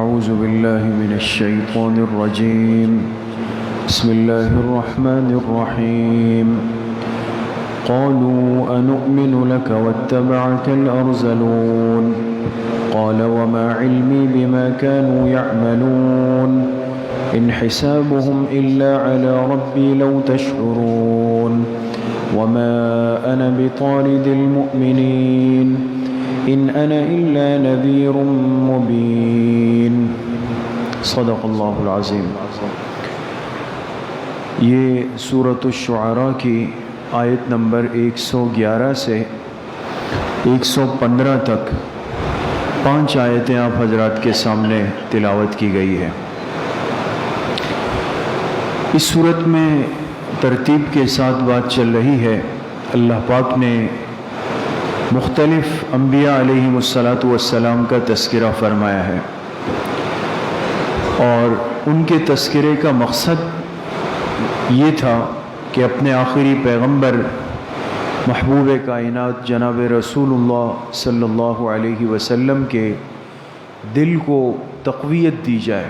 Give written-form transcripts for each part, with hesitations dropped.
أعوذ بالله من الشيطان الرجيم بسم الله الرحمن الرحيم قالوا أنؤمن لك واتبعك الأرذلون قال وما علمي بما كانوا يعملون إن حسابهم إلا على ربي لو تشعرون وما أنا بطارد المؤمنين إن أنا إلا نذير مبين صدق اللہ العظیم۔ یہ سورۃ الشعراء کی آیت نمبر 111 سے 115 تک 5 آیتیں آپ حضرات کے سامنے تلاوت کی گئی ہے۔ اس صورت میں ترتیب کے ساتھ بات چل رہی ہے۔ اللہ پاک نے مختلف انبیاء علیہم الصلاۃ کا تذکرہ فرمایا ہے، اور ان کے تذکرے کا مقصد یہ تھا کہ اپنے آخری پیغمبر محبوب کائنات جناب رسول اللہ صلی اللہ علیہ وسلم کے دل کو تقویت دی جائے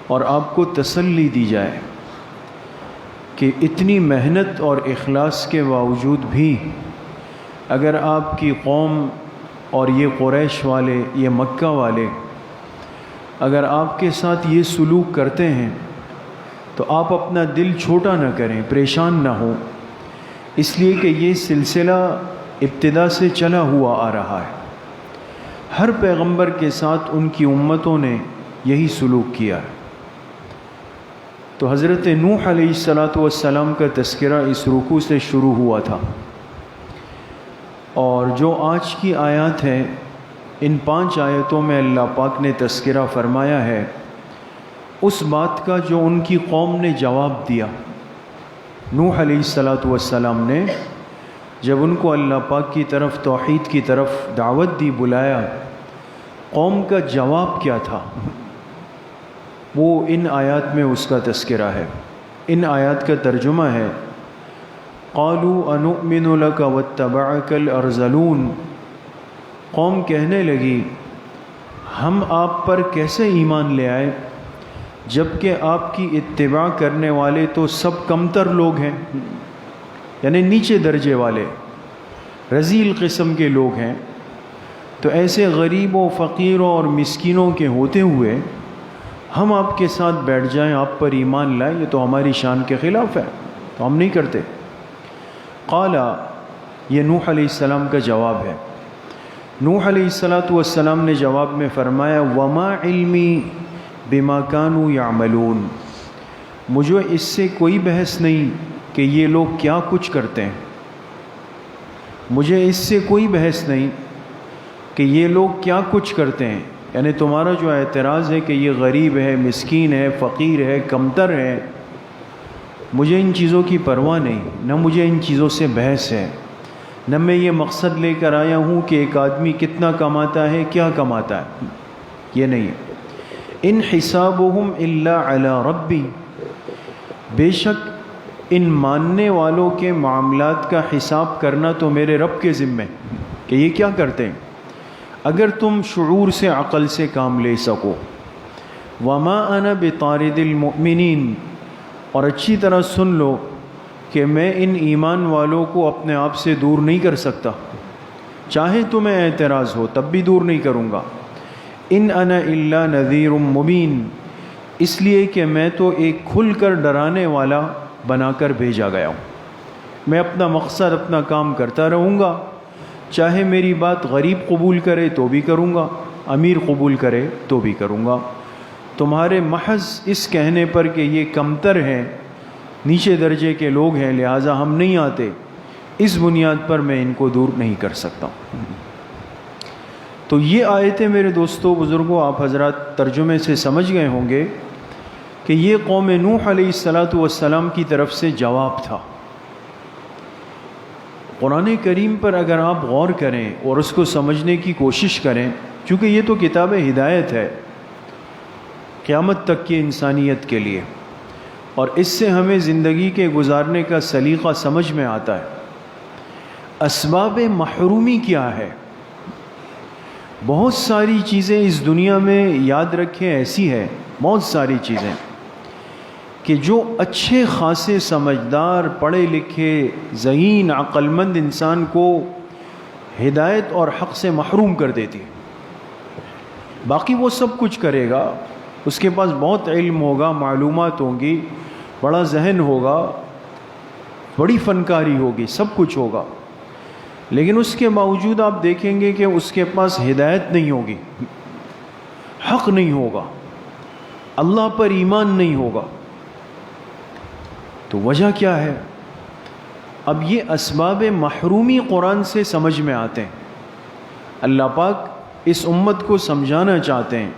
اور آپ کو تسلی دی جائے کہ اتنی محنت اور اخلاص کے باوجود بھی اگر آپ کی قوم اور یہ قریش والے، یہ مکہ والے اگر آپ کے ساتھ یہ سلوک کرتے ہیں تو آپ اپنا دل چھوٹا نہ کریں، پریشان نہ ہوں، اس لیے کہ یہ سلسلہ ابتدا سے چلا ہوا آ رہا ہے۔ ہر پیغمبر کے ساتھ ان کی امتوں نے یہی سلوک کیا ہے۔ تو حضرت نوح علیہ السلام کا تذکرہ اس رکوع سے شروع ہوا تھا، اور جو آج کی آیات ہیں ان 5 آیتوں میں اللہ پاک نے تذکرہ فرمایا ہے اس بات کا جو ان کی قوم نے جواب دیا۔ نوح علیہ السلام نے جب ان کو اللہ پاک کی طرف، توحید کی طرف دعوت دی، بلایا، قوم کا جواب کیا تھا وہ ان آیات میں اس کا تذکرہ ہے۔ ان آیات کا ترجمہ ہے قالوا انؤمن لك واتبعك الارذلون۔ قوم کہنے لگی ہم آپ پر کیسے ایمان لے آئے جبکہ آپ کی اتباع کرنے والے تو سب کمتر لوگ ہیں، یعنی نیچے درجے والے، رذیل قسم کے لوگ ہیں۔ تو ایسے غریبوں، فقیروں اور مسکینوں کے ہوتے ہوئے ہم آپ کے ساتھ بیٹھ جائیں، آپ پر ایمان لائیں، یہ تو ہماری شان کے خلاف ہے، تو ہم نہیں کرتے۔ قالا، یہ نوح علیہ السلام کا جواب ہے۔ نوح علیہ السلام نے جواب میں فرمایا وما علمی بما كانوا يعملون، مجھے اس سے کوئی بحث نہیں کہ یہ لوگ کیا کچھ کرتے ہیں، مجھے اس سے کوئی بحث نہیں کہ یہ لوگ کیا کچھ کرتے ہیں۔ یعنی تمہارا جو اعتراض ہے کہ یہ غریب ہے، مسکین ہے، فقیر ہے، کمتر ہے، مجھے ان چیزوں کی پرواہ نہیں، نہ مجھے ان چیزوں سے بحث ہے، نہ میں یہ مقصد لے کر آیا ہوں کہ ایک آدمی کتنا کماتا ہے، کیا کماتا ہے، یہ نہیں ہے۔ ان حسابهم الا علی ربی، بے شک ان ماننے والوں کے معاملات کا حساب کرنا تو میرے رب کے ذمہ کہ یہ کیا کرتے ہیں، اگر تم شعور سے، عقل سے کام لے سکو۔ وما انا بطارد المؤمنین، اور اچھی طرح سن لو کہ میں ان ایمان والوں کو اپنے آپ سے دور نہیں کر سکتا، چاہے تمہیں اعتراض ہو تب بھی دور نہیں کروں گا۔ ان انا الا نذیر مبین، اس لیے کہ میں تو ایک کھل کر ڈرانے والا بنا کر بھیجا گیا ہوں، میں اپنا مقصد، اپنا کام کرتا رہوں گا، چاہے میری بات غریب قبول کرے تو بھی کروں گا، امیر قبول کرے تو بھی کروں گا۔ تمہارے محض اس کہنے پر کہ یہ کمتر ہیں، نیچے درجے کے لوگ ہیں، لہٰذا ہم نہیں آتے، اس بنیاد پر میں ان کو دور نہیں کر سکتا۔ تو یہ آیتیں میرے دوستوں، بزرگوں، آپ حضرات ترجمے سے سمجھ گئے ہوں گے کہ یہ قوم نوح علیہ السلام کی طرف سے جواب تھا۔ قرآن کریم پر اگر آپ غور کریں اور اس کو سمجھنے کی کوشش کریں، چونکہ یہ تو کتاب ہدایت ہے قیامت تک کی انسانیت کے لیے، اور اس سے ہمیں زندگی کے گزارنے کا سلیقہ سمجھ میں آتا ہے۔ اسباب محرومی کیا ہے؟ بہت ساری چیزیں اس دنیا میں یاد رکھیں ایسی ہے، بہت ساری چیزیں کہ جو اچھے خاصے سمجھدار پڑھے لکھے ذہین عقل مند انسان کو ہدایت اور حق سے محروم کر دیتی ہے۔ باقی وہ سب کچھ کرے گا، اس کے پاس بہت علم ہوگا، معلومات ہوں گی، بڑا ذہن ہوگا، بڑی فنکاری ہوگی، سب کچھ ہوگا، لیکن اس کے باوجود آپ دیکھیں گے کہ اس کے پاس ہدایت نہیں ہوگی، حق نہیں ہوگا، اللہ پر ایمان نہیں ہوگا۔ تو وجہ کیا ہے؟ اب یہ اسباب محرومی قرآن سے سمجھ میں آتے ہیں۔ اللہ پاک اس امت کو سمجھانا چاہتے ہیں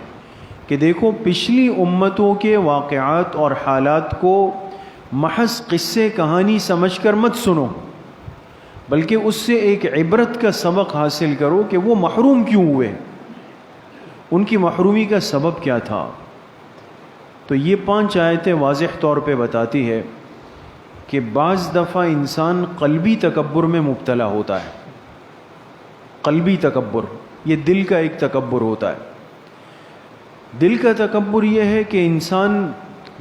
کہ دیکھو پچھلی امتوں کے واقعات اور حالات کو محض قصے کہانی سمجھ کر مت سنو، بلکہ اس سے ایک عبرت کا سبق حاصل کرو کہ وہ محروم کیوں ہوئے، ان کی محرومی کا سبب کیا تھا۔ تو یہ 5 آیتیں واضح طور پہ بتاتی ہے کہ بعض دفعہ انسان قلبی تکبر میں مبتلا ہوتا ہے۔ قلبی تکبر، یہ دل کا ایک تکبر ہوتا ہے۔ دل کا تکبر یہ ہے کہ انسان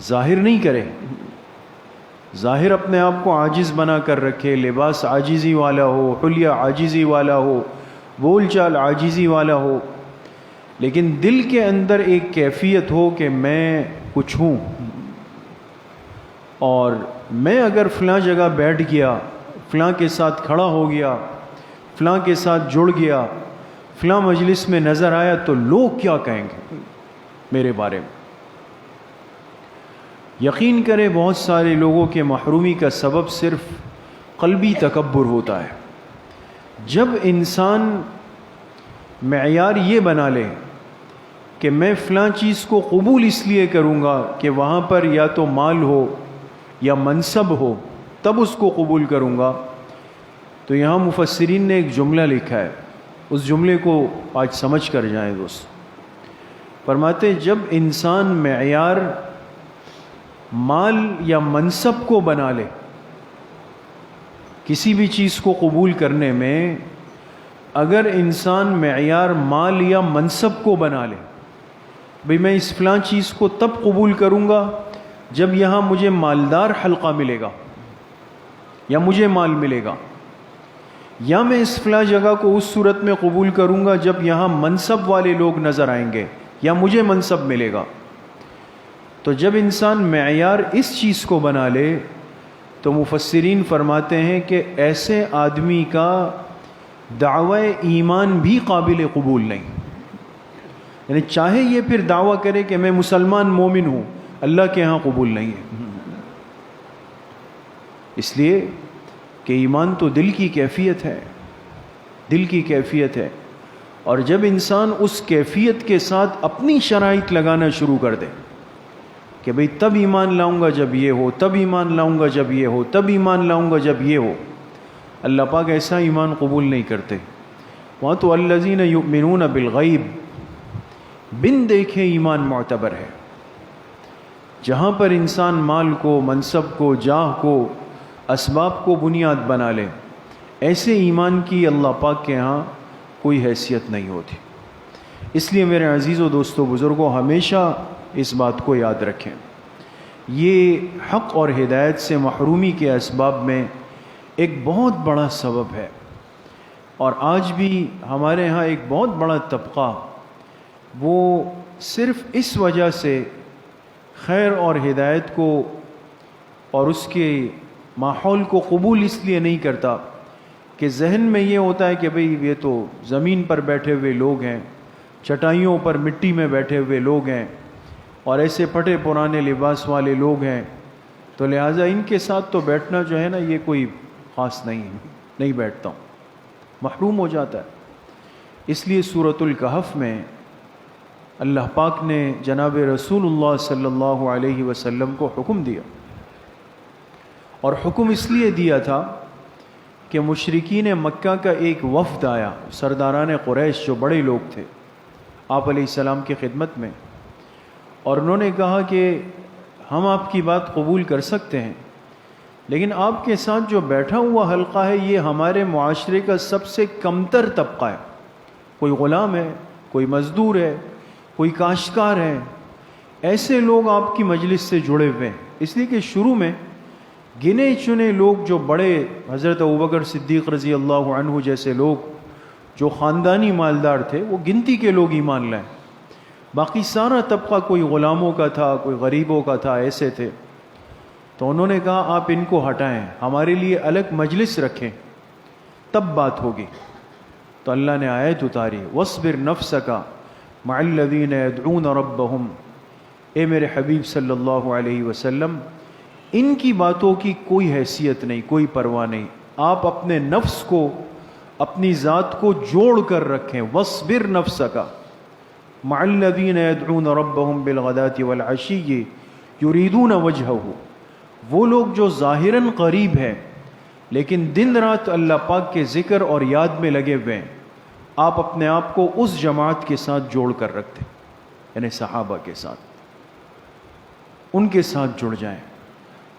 ظاہر نہیں کرے، ظاہر اپنے آپ کو عاجز بنا کر رکھے، لباس عاجزی والا ہو، حلیہ عاجزی والا ہو، بول چال عاجزی والا ہو، لیکن دل کے اندر ایک کیفیت ہو کہ میں کچھ ہوں، اور میں اگر فلاں جگہ بیٹھ گیا، فلاں کے ساتھ کھڑا ہو گیا، فلاں کے ساتھ جڑ گیا، فلاں مجلس میں نظر آیا تو لوگ کیا کہیں گے میرے بارے میں۔ یقین کرے بہت سارے لوگوں کے محرومی کا سبب صرف قلبی تکبر ہوتا ہے۔ جب انسان معیار یہ بنا لے کہ میں فلاں چیز کو قبول اس لیے کروں گا کہ وہاں پر یا تو مال ہو یا منصب ہو، تب اس کو قبول کروں گا، تو یہاں مفسرین نے ایک جملہ لکھا ہے، اس جملے کو آج سمجھ کر جائیں دوست۔ فرماتے جب انسان معیار مال یا منصب کو بنا لے کسی بھی چیز کو قبول کرنے میں، اگر انسان معیار مال یا منصب کو بنا لے، بھئی میں اس فلاں چیز کو تب قبول کروں گا جب یہاں مجھے مالدار حلقہ ملے گا یا مجھے مال ملے گا، یا میں اس فلاں جگہ کو اس صورت میں قبول کروں گا جب یہاں منصب والے لوگ نظر آئیں گے یا مجھے منصب ملے گا۔ تو جب انسان معیار اس چیز کو بنا لے تو مفسرین فرماتے ہیں کہ ایسے آدمی کا دعوی ایمان بھی قابل قبول نہیں، یعنی چاہے یہ پھر دعویٰ کرے کہ میں مسلمان مومن ہوں، اللہ کے ہاں قبول نہیں ہے، اس لیے کہ ایمان تو دل کی کیفیت ہے، دل کی کیفیت ہے، اور جب انسان اس کیفیت کے ساتھ اپنی شرائط لگانا شروع کر دے کہ بھئی تب ایمان لاؤں گا جب یہ ہو، تب ایمان لاؤں گا جب یہ ہو، تب ایمان لاؤں گا جب یہ ہو، اللہ پاک ایسا ایمان قبول نہیں کرتے۔ وہاں تو الذین یؤمنون بالغیب، بن دیکھے ایمان معتبر ہے۔ جہاں پر انسان مال کو، منصب کو، جاہ کو، اسباب کو بنیاد بنا لے، ایسے ایمان کی اللہ پاک کے ہاں کوئی حیثیت نہیں ہوتی۔ اس لیے میرے عزیز و دوستو بزرگوں، ہمیشہ اس بات کو یاد رکھیں، یہ حق اور ہدایت سے محرومی کے اسباب میں ایک بہت بڑا سبب ہے، اور آج بھی ہمارے ہاں ایک بہت بڑا طبقہ وہ صرف اس وجہ سے خیر اور ہدایت کو اور اس کے ماحول کو قبول اس لیے نہیں کرتا کہ ذہن میں یہ ہوتا ہے کہ بھئی یہ تو زمین پر بیٹھے ہوئے لوگ ہیں، چٹائیوں پر مٹی میں بیٹھے ہوئے لوگ ہیں، اور ایسے پھٹے پرانے لباس والے لوگ ہیں، تو لہٰذا ان کے ساتھ تو بیٹھنا جو ہے نا یہ کوئی خاص نہیں بیٹھتا ہوں، محروم ہو جاتا ہے۔ اس لیے سورۃ الکہف میں اللہ پاک نے جناب رسول اللہ صلی اللہ علیہ وسلم کو حکم دیا، اور حکم اس لیے دیا تھا کہ مشرکین مکہ کا ایک وفد آیا، سرداران قریش جو بڑے لوگ تھے آپ علیہ السلام کی خدمت میں، اور انہوں نے کہا کہ ہم آپ کی بات قبول کر سکتے ہیں، لیکن آپ کے ساتھ جو بیٹھا ہوا حلقہ ہے یہ ہمارے معاشرے کا سب سے کمتر طبقہ ہے، کوئی غلام ہے کوئی مزدور ہے، کوئی کاشتکار ہے، ایسے لوگ آپ کی مجلس سے جڑے ہوئے ہیں۔ اس لیے کہ شروع میں گنے چنے لوگ جو بڑے، حضرت ابوبکر صدیق رضی اللہ عنہ جیسے لوگ جو خاندانی مالدار تھے، وہ گنتی کے لوگ ایمان لائے، باقی سارا طبقہ کوئی غلاموں کا تھا، کوئی غریبوں کا تھا، ایسے تھے۔ تو انہوں نے کہا آپ ان کو ہٹائیں، ہمارے لیے الگ مجلس رکھیں، تب بات ہوگی۔ تو اللہ نے آیت اتاری، وَاصْبِرْ نَفْسَكَ مَعَ الَّذِينَ يَدْعُونَ رَبَّهُمْ، اے میرے حبیب صلی اللہ علیہ وسلم، ان کی باتوں کی کوئی حیثیت نہیں، کوئی پرواہ نہیں، آپ اپنے نفس کو، اپنی ذات کو جوڑ کر رکھیں۔ وَاصْبِرْ نَفْسَكَ مَعَ الَّذِينَ يَدْعُونَ رَبَّهُمْ بِالْغَدَاةِ وَالْعَشِيِّ يُرِيدُونَ وَجْهَهُ، وہ لوگ جو ظاہراً قریب ہیں لیکن دن رات اللہ پاک کے ذکر اور یاد میں لگے ہوئے ہیں، آپ اپنے آپ کو اس جماعت کے ساتھ جوڑ کر رکھتے، یعنی صحابہ کے ساتھ، ان کے ساتھ جڑ جائیں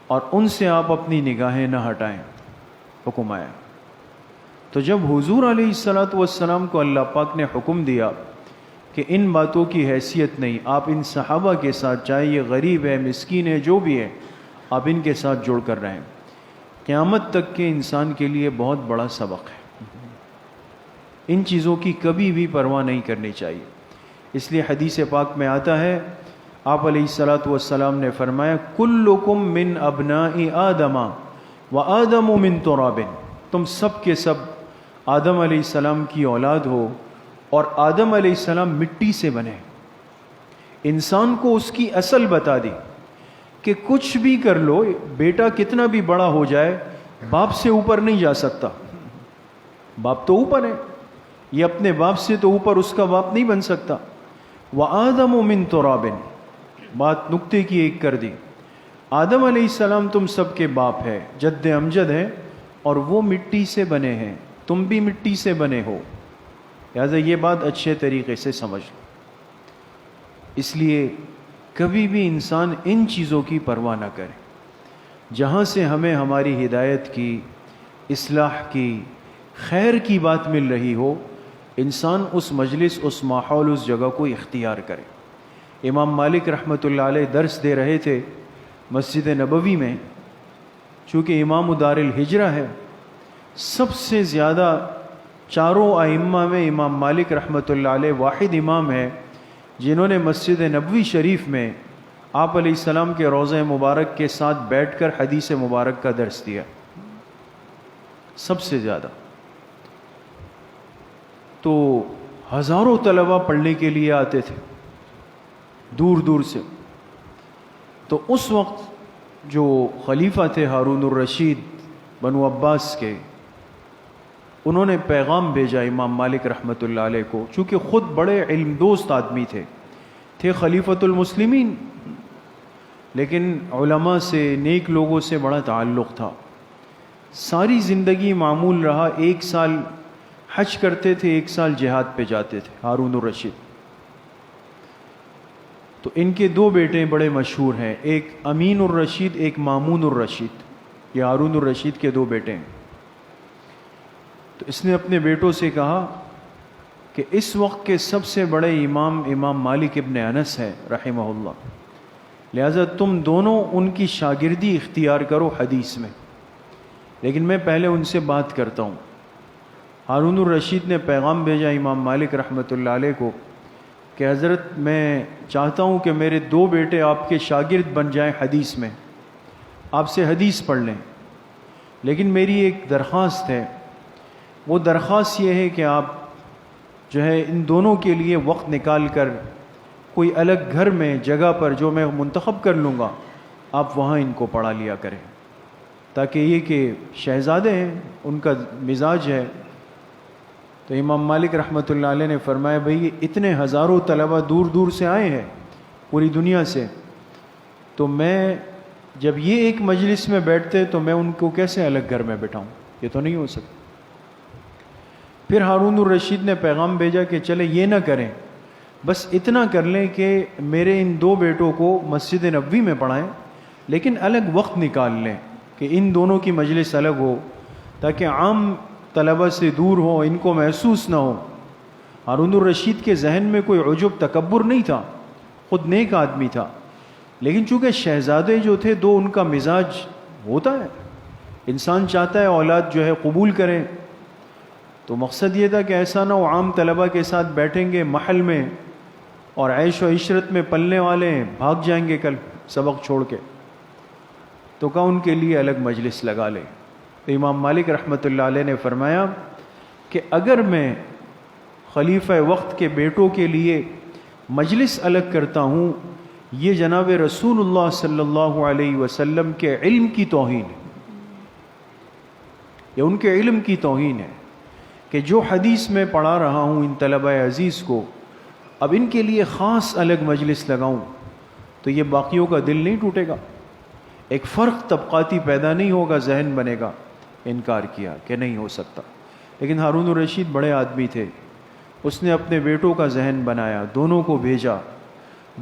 اور ان سے آپ اپنی نگاہیں نہ ہٹائیں۔ حکم آیا۔ تو جب حضور علیہ السلام کو اللہ پاک نے حکم دیا کہ ان باتوں کی حیثیت نہیں، آپ ان صحابہ کے ساتھ، چاہے یہ غریب ہے، مسکین ہے، جو بھی ہے، آپ ان کے ساتھ جڑ کر رہیں، قیامت تک کے انسان کے لیے بہت بڑا سبق ہے۔ ان چیزوں کی کبھی بھی پرواہ نہیں کرنی چاہیے۔ اس لیے حدیث پاک میں آتا ہے، آپ علیہ السلام نے فرمایا، کلکم من ابناء آدم وآدم من تراب، تم سب کے سب آدم علیہ السلام کی اولاد ہو اور آدم علیہ السلام مٹی سے بنے۔ انسان کو اس کی اصل بتا دی کہ کچھ بھی کر لو، بیٹا کتنا بھی بڑا ہو جائے باپ سے اوپر نہیں جا سکتا، باپ تو اوپر ہے، یہ اپنے باپ سے تو اوپر اس کا باپ نہیں بن سکتا۔ وآدم من تراب، بات نکتے کی ایک کر دی، آدم علیہ السلام تم سب کے باپ ہے، جد امجد ہے، اور وہ مٹی سے بنے ہیں، تم بھی مٹی سے بنے ہو، لہذا یہ بات اچھے طریقے سے سمجھ لو۔ اس لیے کبھی بھی انسان ان چیزوں کی پرواہ نہ کرے، جہاں سے ہمیں ہماری ہدایت کی، اصلاح کی، خیر کی بات مل رہی ہو، انسان اس مجلس، اس ماحول، اس جگہ کو اختیار کرے۔ امام مالک رحمۃ اللہ علیہ درس دے رہے تھے مسجد نبوی میں، چونکہ امام دار الہجرہ ہے، سب سے زیادہ چاروں ائمہ میں امام مالک رحمۃ اللہ علیہ واحد امام ہے جنہوں نے مسجد نبوی شریف میں آپ علیہ السلام کے روضہ مبارک کے ساتھ بیٹھ کر حدیث مبارک کا درس دیا، سب سے زیادہ۔ تو ہزاروں طلبہ پڑھنے کے لیے آتے تھے دور دور سے۔ تو اس وقت جو خلیفہ تھے ہارون الرشید بنو عباس کے، انہوں نے پیغام بھیجا امام مالک رحمۃ اللہ علیہ کو، چونکہ خود بڑے علم دوست آدمی تھے خلیفۃ المسلمین، لیکن علماء سے، نیک لوگوں سے بڑا تعلق تھا، ساری زندگی معمول رہا، 1 سال حج کرتے تھے، 1 سال جہاد پہ جاتے تھے ہارون الرشید۔ تو ان کے 2 بیٹے بڑے مشہور ہیں، ایک امین الرشید، ایک مامون الرشید، یہ ہارون الرشید کے 2 بیٹے ہیں۔ تو اس نے اپنے بیٹوں سے کہا کہ اس وقت کے سب سے بڑے امام مالک ابن انس ہے رحمہ اللہ، لہذا تم دونوں ان کی شاگردی اختیار کرو حدیث میں، لیکن میں پہلے ان سے بات کرتا ہوں۔ ہارون الرشید نے پیغام بھیجا امام مالک رحمۃ اللہ علیہ کو کہ حضرت میں چاہتا ہوں کہ میرے 2 بیٹے آپ کے شاگرد بن جائیں حدیث میں، آپ سے حدیث پڑھ لیں، لیکن میری ایک درخواست ہے، وہ درخواست یہ ہے کہ آپ جو ہے ان دونوں کے لیے وقت نکال کر کوئی الگ گھر میں، جگہ پر جو میں منتخب کر لوں گا، آپ وہاں ان کو پڑھا لیا کریں، تاکہ یہ کہ شہزادے ہیں، ان کا مزاج ہے۔ تو امام مالک رحمۃ اللہ علیہ نے فرمایا، بھئی اتنے ہزاروں طلبہ دور دور سے آئے ہیں پوری دنیا سے، تو میں جب یہ ایک مجلس میں بیٹھتے تو میں ان کو کیسے الگ گھر میں بٹھاؤں، یہ تو نہیں ہو سکتا۔ پھر ہارون الرشید نے پیغام بھیجا کہ چلے یہ نہ کریں، بس اتنا کر لیں کہ میرے ان 2 بیٹوں کو مسجد نبوی میں پڑھائیں، لیکن الگ وقت نکال لیں کہ ان دونوں کی مجلس الگ ہو، تاکہ عام طلبہ سے دور ہو، ان کو محسوس نہ ہو۔ ہارون الرشید کے ذہن میں کوئی عجب تکبر نہیں تھا، خود نیک آدمی تھا، لیکن چونکہ شہزادے جو تھے دو، ان کا مزاج ہوتا ہے، انسان چاہتا ہے اولاد جو ہے قبول کریں، تو مقصد یہ تھا کہ ایسا نہ ہو عام طلبہ کے ساتھ بیٹھیں گے محل میں اور عیش و عشرت میں پلنے والے ہیں، بھاگ جائیں گے کل سبق چھوڑ کے، تو کہا ان کے لیے الگ مجلس لگا لیں۔ تو امام مالک رحمۃ اللہ علیہ نے فرمایا کہ اگر میں خلیفہ وقت کے بیٹوں کے لیے مجلس الگ کرتا ہوں، یہ جناب رسول اللہ صلی اللہ علیہ وسلم کے علم کی توہین ہے، یہ ان کے علم کی توہین ہے کہ جو حدیث میں پڑھا رہا ہوں ان طلبہ عزیز کو، اب ان کے لیے خاص الگ مجلس لگاؤں تو یہ باقیوں کا دل نہیں ٹوٹے گا، ایک فرق طبقاتی پیدا نہیں ہوگا، ذہن بنے گا۔ انکار کیا کہ نہیں ہو سکتا، لیکن ہارون الرشید بڑے آدمی تھے، اس نے اپنے بیٹوں کا ذہن بنایا، دونوں کو بھیجا،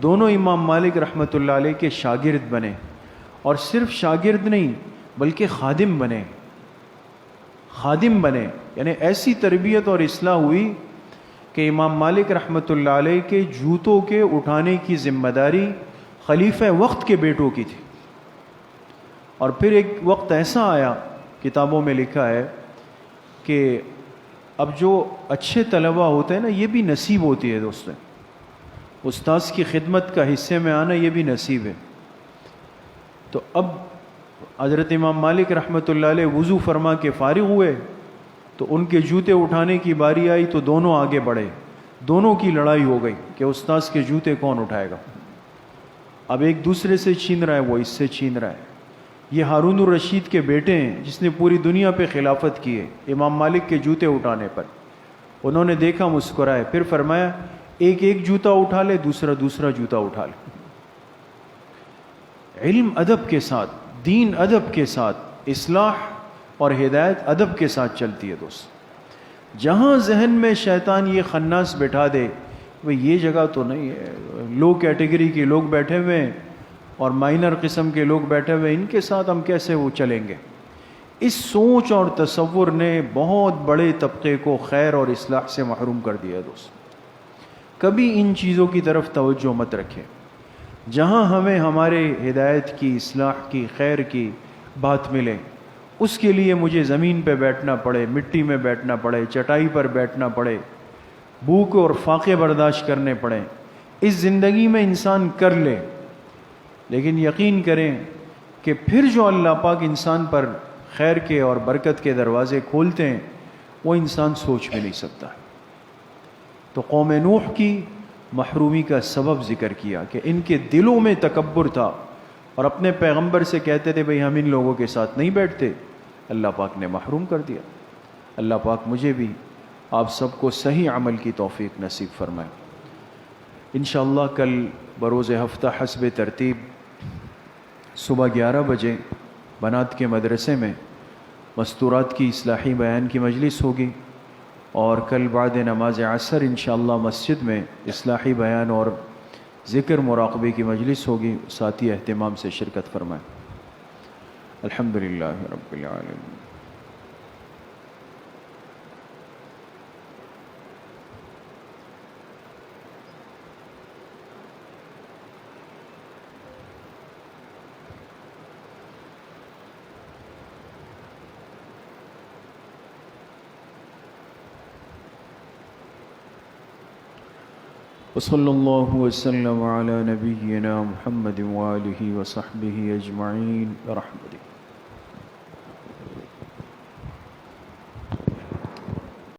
دونوں امام مالک رحمۃ اللہ علیہ کے شاگرد بنے، اور صرف شاگرد نہیں بلکہ خادم بنے، خادم بنے، یعنی ایسی تربیت اور اصلاح ہوئی کہ امام مالک رحمۃ اللہ علیہ کے جوتوں کے اٹھانے کی ذمہ داری خلیفہ وقت کے بیٹوں کی تھی۔ اور پھر ایک وقت ایسا آیا، کتابوں میں لکھا ہے کہ اب جو اچھے طلبہ ہوتے ہیں نا، یہ بھی نصیب ہوتی ہے دوستوں، استاذ کی خدمت کا حصے میں آنا یہ بھی نصیب ہے۔ تو اب حضرت امام مالک رحمۃ اللہ علیہ وضو فرما کے فارغ ہوئے تو ان کے جوتے اٹھانے کی باری آئی تو دونوں آگے بڑھے، دونوں کی لڑائی ہو گئی کہ استاذ کے جوتے کون اٹھائے گا۔ اب ایک دوسرے سے چھین رہا ہے، وہ اس سے چھین رہا ہے۔ یہ ہارون الرشید کے بیٹے ہیں جس نے پوری دنیا پہ خلافت کی ہے امام مالک کے جوتے اٹھانے پر۔ انہوں نے دیکھا، مسکرائے، پھر فرمایا ایک ایک جوتا اٹھا لے، دوسرا دوسرا جوتا اٹھا لے۔ علم ادب کے ساتھ، دین ادب کے ساتھ، اصلاح اور ہدایت ادب کے ساتھ چلتی ہے دوست۔ جہاں ذہن میں شیطان یہ خناس بٹھا دے وہ یہ جگہ تو نہیں ہے، لو کیٹیگری کے لوگ بیٹھے ہوئے ہیں اور مائنر قسم کے لوگ بیٹھے ہوئے، ان کے ساتھ ہم کیسے وہ چلیں گے؟ اس سوچ اور تصور نے بہت بڑے طبقے کو خیر اور اصلاح سے محروم کر دیا دوست۔ کبھی ان چیزوں کی طرف توجہ مت رکھیں۔ جہاں ہمیں ہمارے ہدایت کی، اصلاح کی، خیر کی بات ملے، اس کے لیے مجھے زمین پہ بیٹھنا پڑے، مٹی میں بیٹھنا پڑے، چٹائی پر بیٹھنا پڑے، بھوک اور فاقے برداشت کرنے پڑیں، اس زندگی میں انسان کر لے، لیکن یقین کریں کہ پھر جو اللہ پاک انسان پر خیر کے اور برکت کے دروازے کھولتے ہیں وہ انسان سوچ بھی نہیں سکتا۔ تو قوم نوح کی محرومی کا سبب ذکر کیا کہ ان کے دلوں میں تکبر تھا اور اپنے پیغمبر سے کہتے تھے بھئی ہم ان لوگوں کے ساتھ نہیں بیٹھتے، اللہ پاک نے محروم کر دیا۔ اللہ پاک مجھے بھی آپ سب کو صحیح عمل کی توفیق نصیب فرمائے۔ انشاءاللہ کل بروز ہفتہ حسب ترتیب صبح 11 بجے بنات کے مدرسے میں مستورات کی اصلاحی بیان کی مجلس ہوگی، اور کل بعد نماز عصر انشاءاللہ مسجد میں اصلاحی بیان اور ذکر مراقبے کی مجلس ہوگی، ساتھی اہتمام سے شرکت فرمائیں۔ الحمدللہ رب العالمین۔ وصلی اللہ وسلم علی نبینا محمد وآلہ وصحبہ اجمعین برحمتہ۔